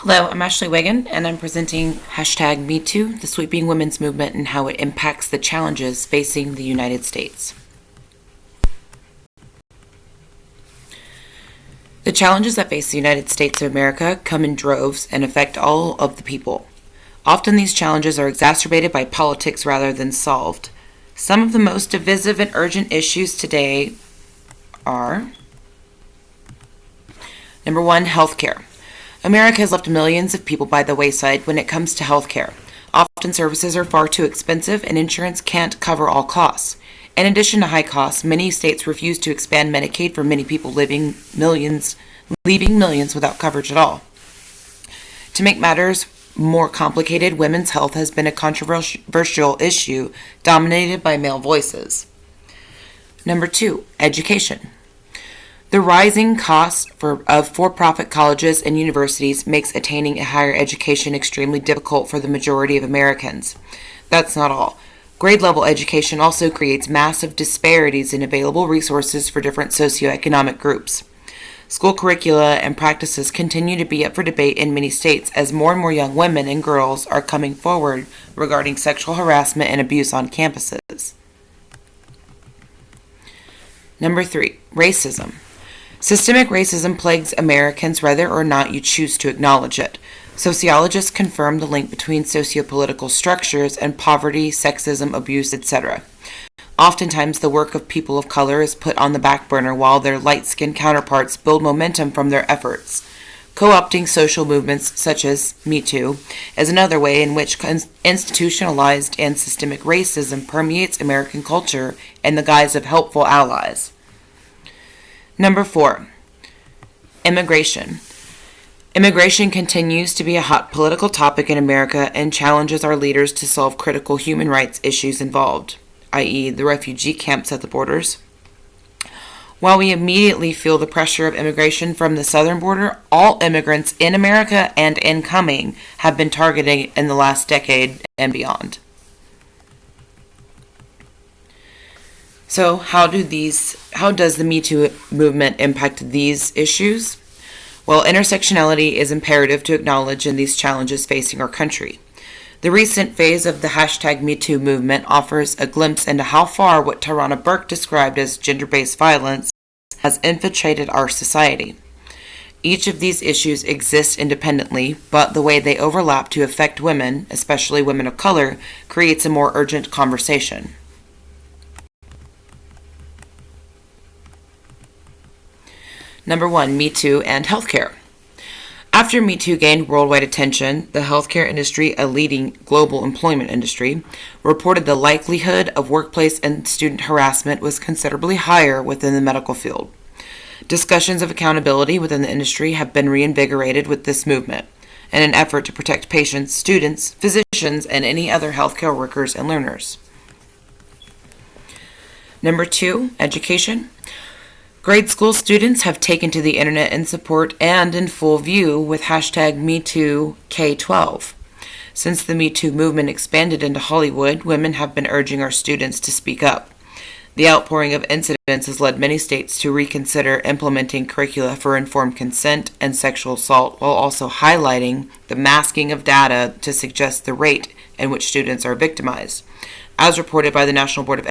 Hello, I'm Ashley Wiggin, and I'm presenting hashtag MeToo, the sweeping women's movement and how it impacts the challenges facing the United States. The challenges that face the United States of America come in droves and affect all of the people. Often these challenges are exacerbated by politics rather than solved. Some of the most divisive and urgent issues today are: number one, healthcare. America has left millions of people by the wayside when it comes to healthcare. Often services are far too expensive and insurance can't cover all costs. In addition to high costs, many states refuse to expand Medicaid for many people leaving millions without coverage at all. To make matters more complicated, women's health has been a controversial issue dominated by male voices. Number two, education. The rising cost of for-profit colleges and universities makes attaining a higher education extremely difficult for the majority of Americans. That's not all. Grade-level education also creates massive disparities in available resources for different socioeconomic groups. School curricula and practices continue to be up for debate in many states as more and more young women and girls are coming forward regarding sexual harassment and abuse on campuses. Number three, racism. Systemic racism plagues Americans whether or not you choose to acknowledge it. Sociologists confirm the link between sociopolitical structures and poverty, sexism, abuse, etc. Oftentimes, the work of people of color is put on the back burner while their light-skinned counterparts build momentum from their efforts. Co-opting social movements such as MeToo is another way in which institutionalized and systemic racism permeates American culture in the guise of helpful allies. Number four, immigration. Immigration continues to be a hot political topic in America and challenges our leaders to solve critical human rights issues involved, i.e., the refugee camps at the borders. While we immediately feel the pressure of immigration from the southern border, all immigrants in America and incoming have been targeted in the last decade and beyond. So how does the MeToo movement impact these issues? Well, intersectionality is imperative to acknowledge in these challenges facing our country. The recent phase of the hashtag MeToo movement offers a glimpse into how far what Tarana Burke described as gender-based violence has infiltrated our society. Each of these issues exists independently, but the way they overlap to affect women, especially women of color, creates a more urgent conversation. Number one, MeToo and healthcare. After MeToo gained worldwide attention, the healthcare industry, a leading global employment industry, reported the likelihood of workplace and student harassment was considerably higher within the medical field. Discussions of accountability within the industry have been reinvigorated with this movement, in an effort to protect patients, students, physicians, and any other healthcare workers and learners. Number two, education. Grade school students have taken to the internet in support and in full view with hashtag MeTooK12. Since the MeToo movement expanded into Hollywood, women have been urging our students to speak up. The outpouring of incidents has led many states to reconsider implementing curricula for informed consent and sexual assault, while also highlighting the masking of data to suggest the rate in which students are victimized. As reported by the National Board of